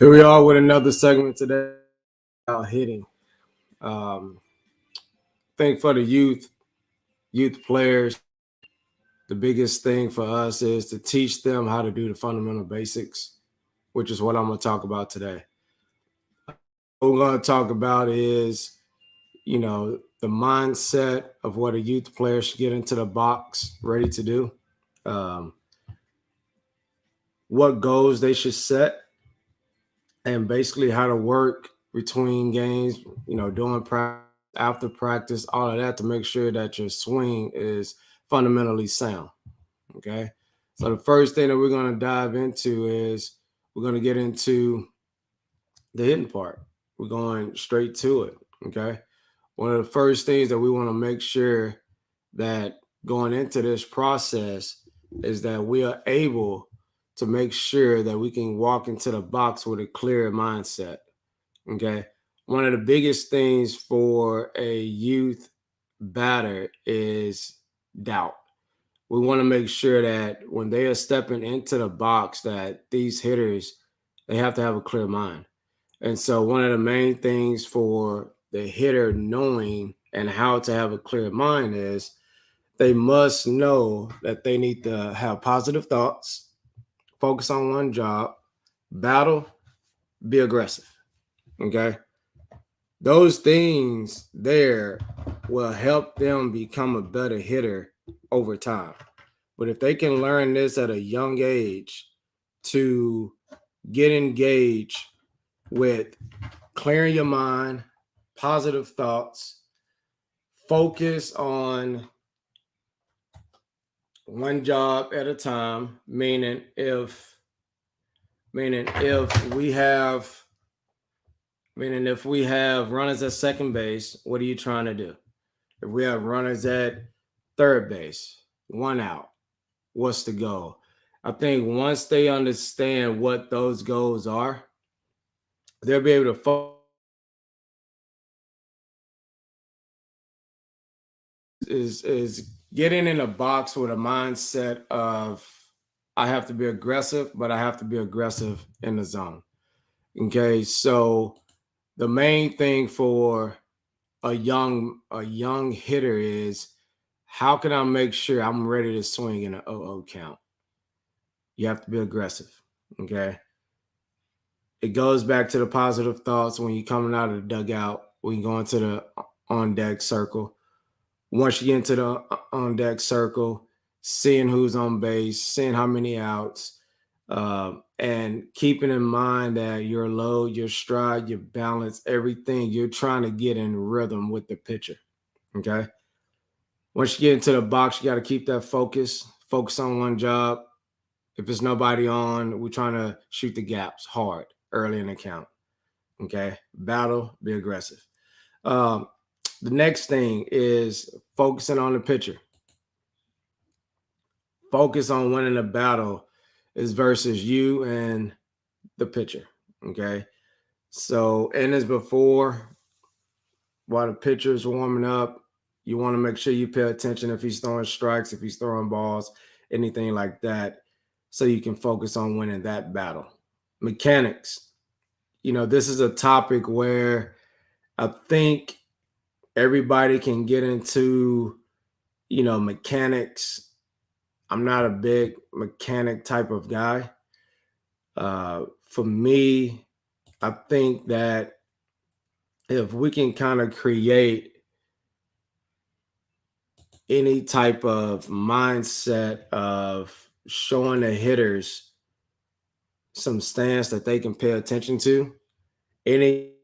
Here we are with another segment today about hitting. Um, think for the youth players, the biggest thing for us is to teach them how to do the fundamental basics, which is what I'm going to talk about today. What we're going to talk about is, the mindset of what a youth player should get into the box ready to do, um, what goals they should set, and basically how to work between games, doing practice, after practice, all of that to make sure that your swing is fundamentally sound. Okay. So the first thing that we're going to dive into is we're going to get into the hitting part. We're going straight to it. Okay. One of the first things that we want to make sure that going into this process is that we are able to make sure that we can walk into the box with a clear mindset. Okay. One of the biggest things for a youth batter is doubt. We want to make sure that when they are stepping into the box, that these hitters, they have to have a clear mind. And so one of the main things for the hitter knowing and how to have a clear mind is they must know that they need to have positive thoughts, focus on one job, battle, be aggressive. Okay. Those things there will help them become a better hitter over time. But if they can learn this at a young age to get engaged with clearing your mind, positive thoughts, focus on one job at a time, meaning if we have runners at second base, what are you trying to do? If we have runners at third base, one out, what's the goal? I think once they understand what those goals are, they'll be able to focus. Is getting in a box with a mindset of I have to be aggressive, but I have to be aggressive in the zone. Okay, so the main thing for a young hitter is how can I make sure I'm ready to swing in an 0-0 count? You have to be aggressive. Okay. It goes back to the positive thoughts when you're coming out of the dugout, when you go into the on deck circle. Once you get into the on deck circle, seeing who's on base, seeing how many outs, and keeping in mind that your load, your stride, your balance, everything, you're trying to get in rhythm with the pitcher. Okay. Once you get into the box, you got to keep that focus on one job. If there's nobody on, we're trying to shoot the gaps hard early in the count. Okay. Battle, be aggressive. Um, the next thing is focusing on the pitcher. Focus on winning the battle is versus you and the pitcher. Okay. So, and as before, while the pitcher's warming up, you want to make sure you pay attention if he's throwing strikes, if he's throwing balls, anything like that, so you can focus on winning that battle. Mechanics. This is a topic where I think everybody can get into, mechanics. I'm not a big mechanic type of guy. For me, I think that if we can kind of create any type of mindset of showing the hitters some stance that they can pay attention to, anything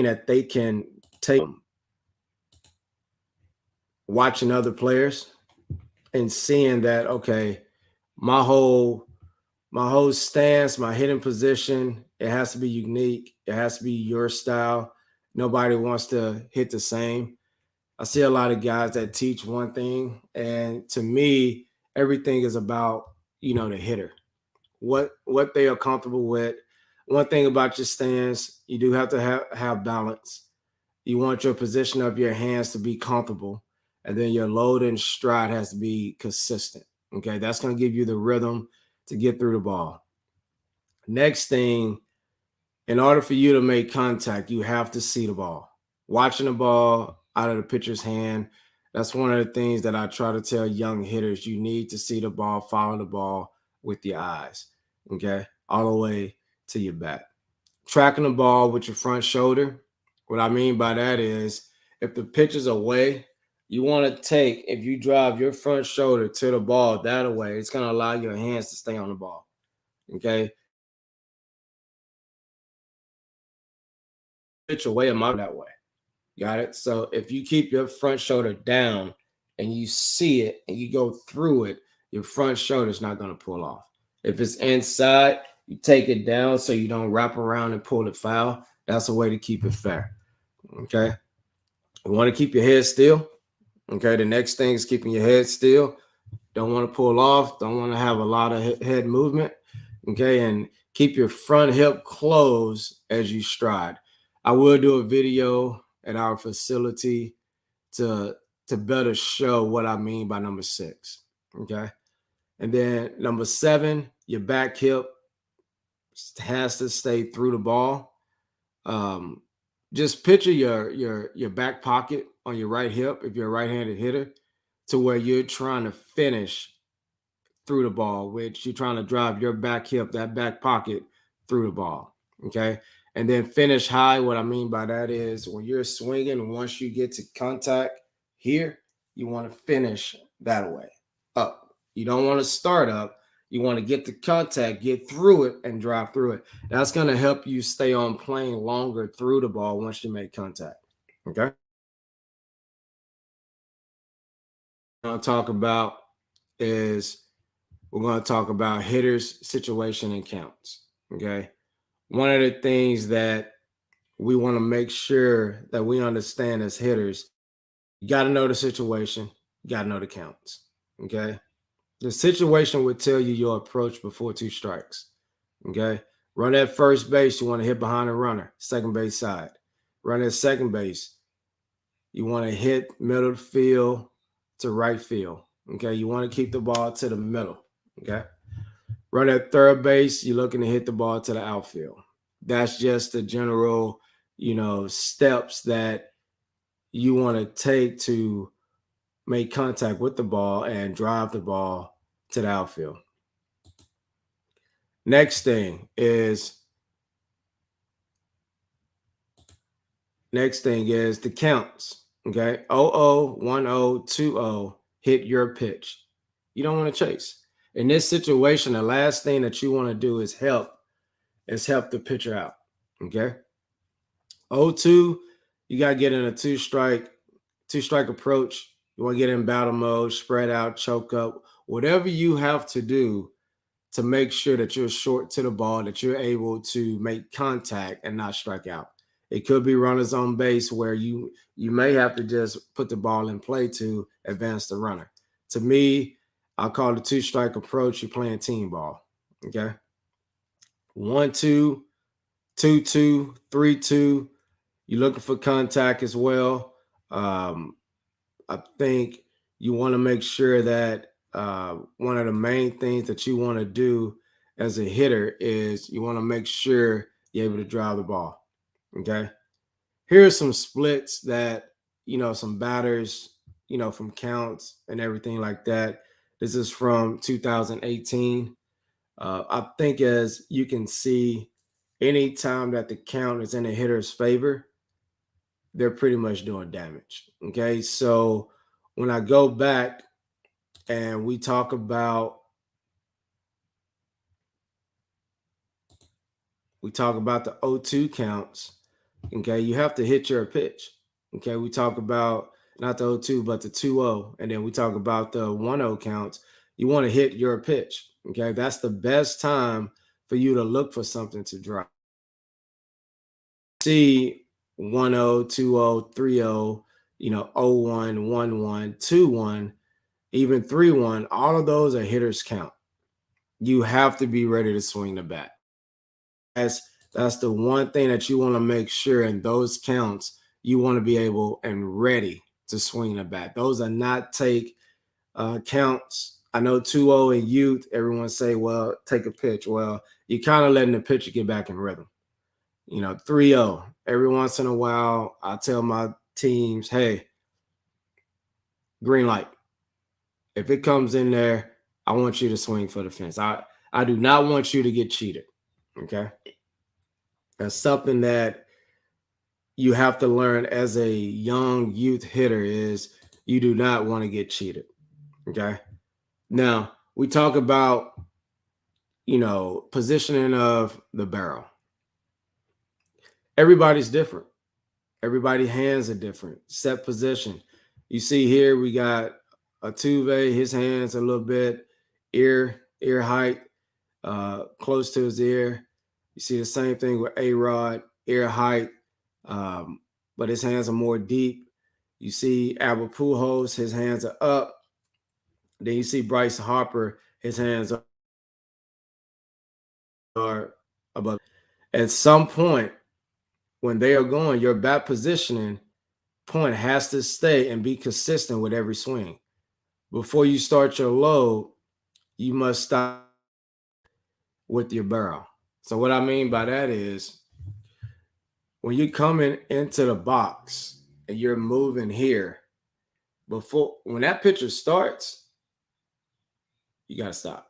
that they can take watching other players and seeing that, okay, my whole stance, my hitting position, it has to be unique. It has to be your style. Nobody wants to hit the same. I see a lot of guys that teach one thing, and to me, everything is about, the hitter. What they are comfortable with. One thing about your stance, you do have to have balance. You want your position of your hands to be comfortable, and then your load and stride has to be consistent. Okay, that's going to give you the rhythm to get through the ball. Next thing, in order for you to make contact, you have to see the ball. Watching the ball out of the pitcher's hand, that's one of the things that I try to tell young hitters. You need to see the ball, follow the ball with your eyes, okay, all the way to your bat. Tracking the ball with your front shoulder. What I mean by that is if the pitcher's away, you want to take, if you drive your front shoulder to the ball that way, it's going to allow your hands to stay on the ball, okay? Pitch away and my that way. Got it? So if you keep your front shoulder down and you see it and you go through it, your front shoulder is not going to pull off. If it's inside, you take it down so you don't wrap around and pull it foul. That's a way to keep it fair. Okay. You want to keep your head still. Okay. The next thing is keeping your head still. Don't want to pull off. Don't want to have a lot of head movement. Okay. And keep your front hip closed as you stride. I will do a video at our facility to better show what I mean by number 6. Okay. And then number 7, your back hip has to stay through the ball. Just picture your back pocket on your right hip if you're a right-handed hitter to where you're trying to finish through the ball, which you're trying to drive your back hip, that back pocket through the ball. Okay. And then finish high. What I mean by that is when you're swinging, once you get to contact here, you want to finish that way up. You don't want to start up. You want to get the contact, get through it, and drive through it. That's going to help you stay on plane longer through the ball once you make contact. Okay. What I'm going to talk about is we're going to talk about hitters, situation, and counts. Okay. One of the things that we want to make sure that we understand as hitters, you got to know the situation, you got to know the counts. Okay. The situation would tell you your approach before 2 strikes. Okay. Run at first base, you want to hit behind the runner, second base side. Run at second base, you want to hit middle of the field to right field. Okay. You want to keep the ball to the middle. Okay. Run at third base, you're looking to hit the ball to the outfield. That's just the general, steps that you want to take to make contact with the ball and drive the ball to the outfield. Next thing is the counts. Okay. 0-0, 1-0, 2-0, hit your pitch. You don't want to chase. In this situation, the last thing that you want to do is help the pitcher out. Okay. 0-2, you got to get in a two strike approach. You want to get in battle mode, spread out, choke up, whatever you have to do to make sure that you're short to the ball, that you're able to make contact and not strike out. It could be runners on base where you may have to just put the ball in play to advance the runner. To me, I'll call the 2-strike approach. You're playing team ball. Okay. 1-2, 2-2, 3-2. You're looking for contact as well. I think you want to make sure that one of the main things that you want to do as a hitter is you want to make sure you're able to drive the ball. Okay. Here are some splits that, some batters, from counts and everything like that. This is from 2018. I think as you can see, anytime that the count is in a hitter's favor, they're pretty much doing damage. Okay. So when I go back and we talk about the 0-2 counts, okay, you have to hit your pitch. Okay. We talk about not the 0-2, but the 2-0. And then we talk about the 1-0 counts. You want to hit your pitch. Okay. That's the best time for you to look for something to drop. See 1-0, 2-0, 3-0, 0-1, 1-1, 2-1, even 3-1. All of those are hitters count. You have to be ready to swing the bat. That's the one thing that you want to make sure in those counts, you want to be able and ready to swing the bat. Those are not take counts I know 2-0 in youth, everyone say, well, take a pitch. Well, you're kind of letting the pitcher get back in rhythm. 3-0. Every once in a while, I tell my teams, hey, green light. If it comes in there, I want you to swing for the fence. I do not want you to get cheated. Okay. That's something that you have to learn as a young youth hitter is you do not want to get cheated. Okay. Now we talk about, positioning of the barrel. Everybody's different. Everybody's hands are different. Set position. You see here, we got Altuve, his hands a little bit ear height, close to his ear. You see the same thing with A-Rod, ear height, but his hands are more deep. You see Albert Pujols, his hands are up. Then you see Bryce Harper, his hands are above. At some point, when they are going, your bat positioning point has to stay and be consistent with every swing. Before you start your load, you must stop with your barrel. So what I mean by that is when you're coming into the box and you're moving here, when that pitcher starts, you got to stop.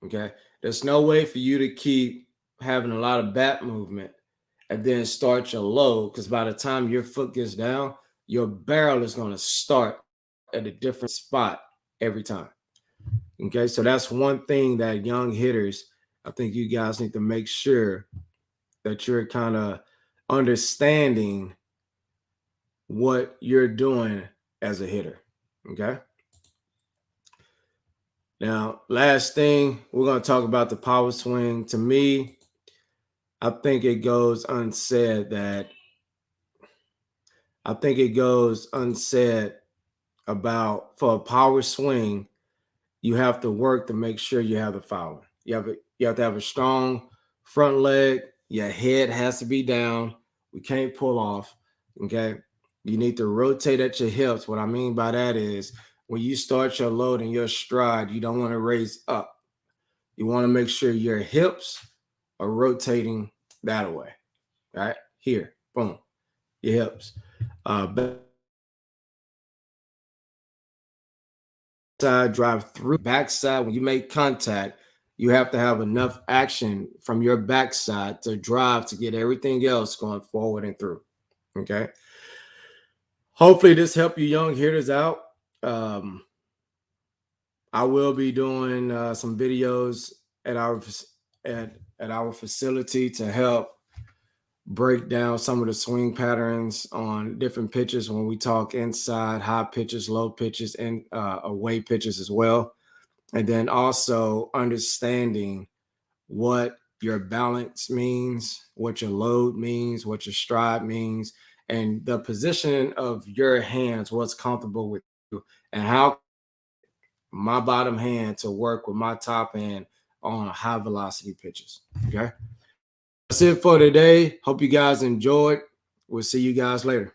Okay. There's no way for you to keep having a lot of bat movement and then start your load, because by the time your foot gets down, your barrel is going to start at a different spot every time. Okay. So that's one thing that young hitters, I think you guys need to make sure that you're kind of understanding what you're doing as a hitter. Okay. Now, last thing, we're going to talk about the power swing. To me, I think it goes unsaid about for a power swing, you have to work to make sure you have the power. You have to have a strong front leg. Your head has to be down. We can't pull off. Okay. You need to rotate at your hips. What I mean by that is when you start your load and your stride, you don't want to raise up. You want to make sure your hips are rotating that way. Right here. Boom. Your hips. Backside, drive through backside. When you make contact, you have to have enough action from your backside to drive to get everything else going forward and through. Okay. Hopefully this helped you young hitters out. I will be doing some videos at our facility to help break down some of the swing patterns on different pitches when we talk inside, high pitches, low pitches, and away pitches as well. And then also understanding what your balance means, what your load means, what your stride means, and the position of your hands, what's comfortable with you, and how my bottom hand to work with my top hand on high velocity pitches. Okay. That's it for today. Hope you guys enjoyed. We'll see you guys later.